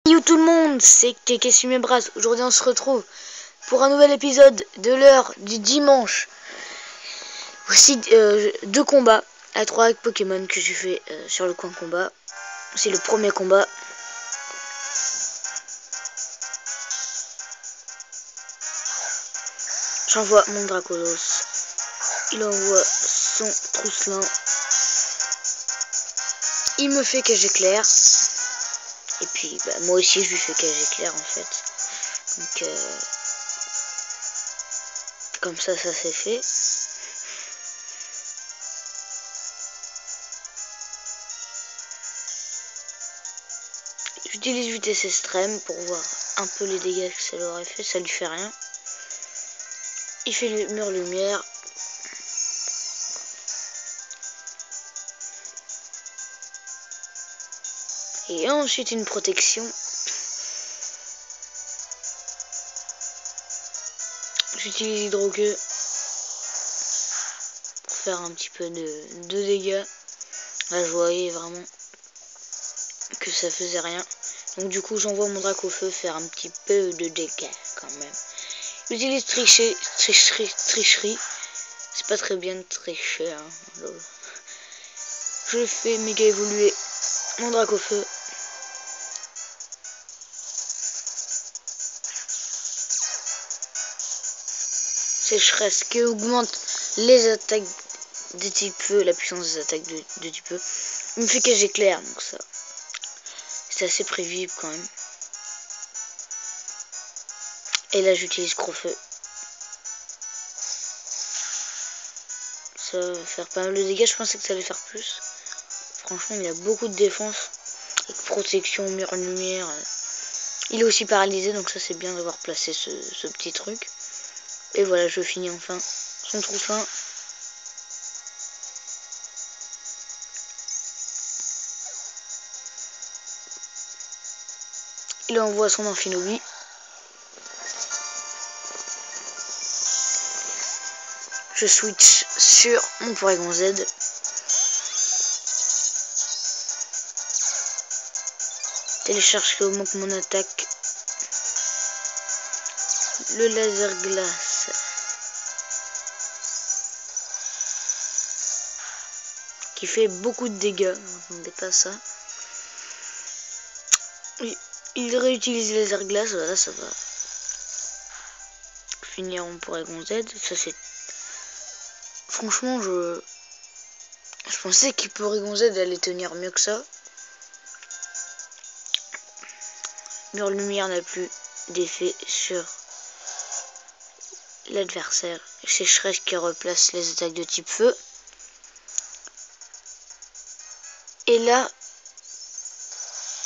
Yo tout le monde, c'est Keke sur mes bras. Aujourd'hui on se retrouve pour un nouvel épisode de l'heure du dimanche. Aussi deux combats à 3 avec Pokémon que j'ai fait sur le coin combat. C'est le premier combat. J'envoie mon Dracolos. Il envoie son Trousselin. Il me fait cage éclair. Et puis moi aussi je lui fais cage éclair en fait. Donc comme ça c'est fait. J'utilise vitesse extrême pour voir un peu les dégâts que ça lui aurait fait. Ça lui fait rien. Il fait le mur lumière. Et ensuite une protection. J'utilise hydroqueue pour faire un petit peu de dégâts. Là je voyais vraiment que ça faisait rien. Donc du coup j'envoie mon drac au feu faire un petit peu de dégâts quand même. J'utilise tricherie. C'est pas très bien de tricher. Hein. Je fais méga évoluer mon drac au feu. Sécheresse qui augmente les attaques de type feu, la puissance des attaques de type feu. Il me fait cage éclair, donc ça c'est assez prévisible quand même. Et là j'utilise Crofeu. Ça va faire pas mal de dégâts, je pensais que ça allait faire plus. Franchement il a beaucoup de défense. Avec protection, mur lumière. Il est aussi paralysé, donc ça c'est bien d'avoir placé ce petit truc. Et voilà, je finis enfin son Trousselin. Il envoie son Amphinobi. Je switch sur mon Porygon Z. Télécharge qui augmente mon attaque. Le laser glace. Qui fait beaucoup de dégâts. N'entendez pas ça. Il réutilise les laser glace. Voilà, ça va finir mon Porygon Z. Ça c'est... Franchement, je pensais que Porygon Z allait tenir mieux que ça. Mur lumière n'a plus d'effet sur l'adversaire. Sécheresse qui replace les attaques de type feu. Et là,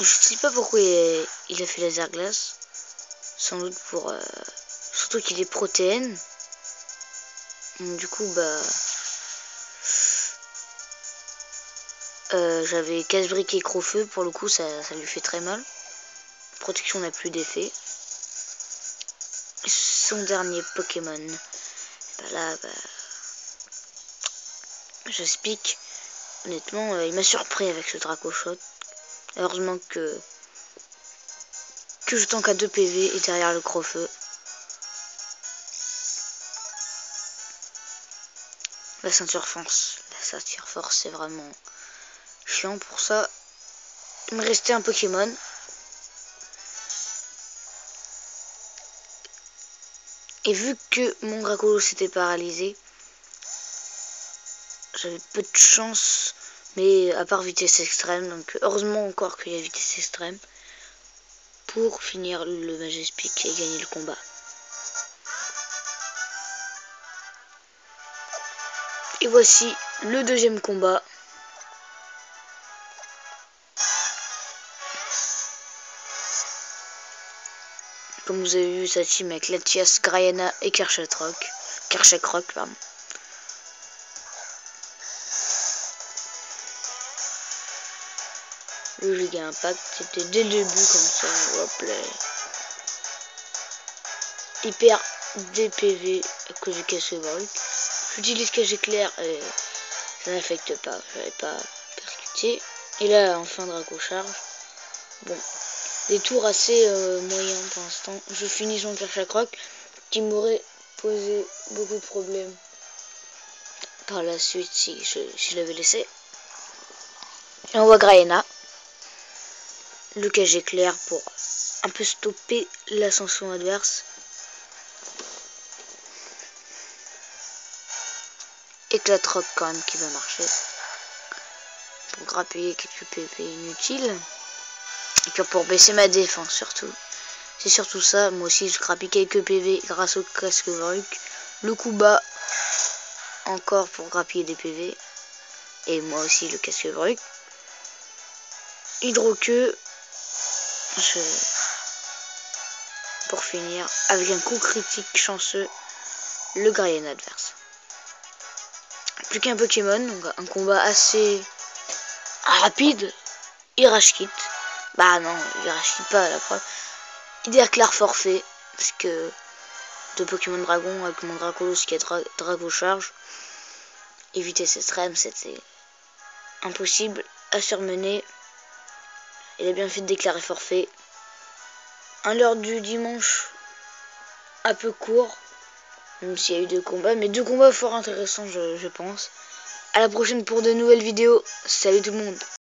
je sais pas pourquoi il a fait laser glace. Sans doute pour... surtout qu'il est protéine. Du coup, j'avais casse-brique et Crofeu. Pour le coup, ça lui fait très mal. Protection n'a plus d'effet. Son dernier Pokémon. Là, j'explique. Honnêtement, il m'a surpris avec ce Dracoshot. Heureusement que je tank à 2 PV et derrière le Crofeu. La ceinture force. La ceinture force, c'est vraiment chiant pour ça. Il me restait un Pokémon. Et vu que mon Dracolos s'était paralysé, j'avais peu de chance, mais à part vitesse extrême, donc heureusement encore qu'il y a vitesse extrême, pour finir le Majespic et gagner le combat. Et voici le deuxième combat. Comme vous avez vu, sa team avec Latias, Grayana et Kershakrock, pardon. Le Giga Impact, c'était dès le début comme ça, hop là. Il perd des PV à cause du casse-volt. J'utilise cage éclair et ça n'affecte pas, j'avais pas percuté. Et là, enfin Draco charge. Bon, des tours assez moyens pour l'instant. Je finis Jean-Pierre Chacroc qui m'aurait posé beaucoup de problèmes par la suite si je l'avais laissé. Et on voit Graena, le cage éclair pour un peu stopper l'ascension adverse. Éclate rock quand même qui va marcher pour grappiller quelques PV inutiles et puis pour baisser ma défense surtout. C'est surtout ça. Moi aussi je grappille quelques PV grâce au casque Vruk. Le coup bas encore pour grappiller des PV et moi aussi le casque Vruk. Hydroqueue pour finir avec un coup critique chanceux le Graena adverse. Plus qu'un Pokémon, donc un combat assez rapide. Il rage quitte. Bah non, il rage quitte pas la preuve. Il déclare forfait parce que de Pokémon Dragon avec mon Dracolos qui est Drago Charge. Et vitesse extrême, c'était impossible à surmener. Il a bien fait de déclarer forfait. À l'heure du dimanche, un peu court, même s'il y a eu 2 combats, mais 2 combats fort intéressants, je pense. À la prochaine pour de nouvelles vidéos. Salut tout le monde.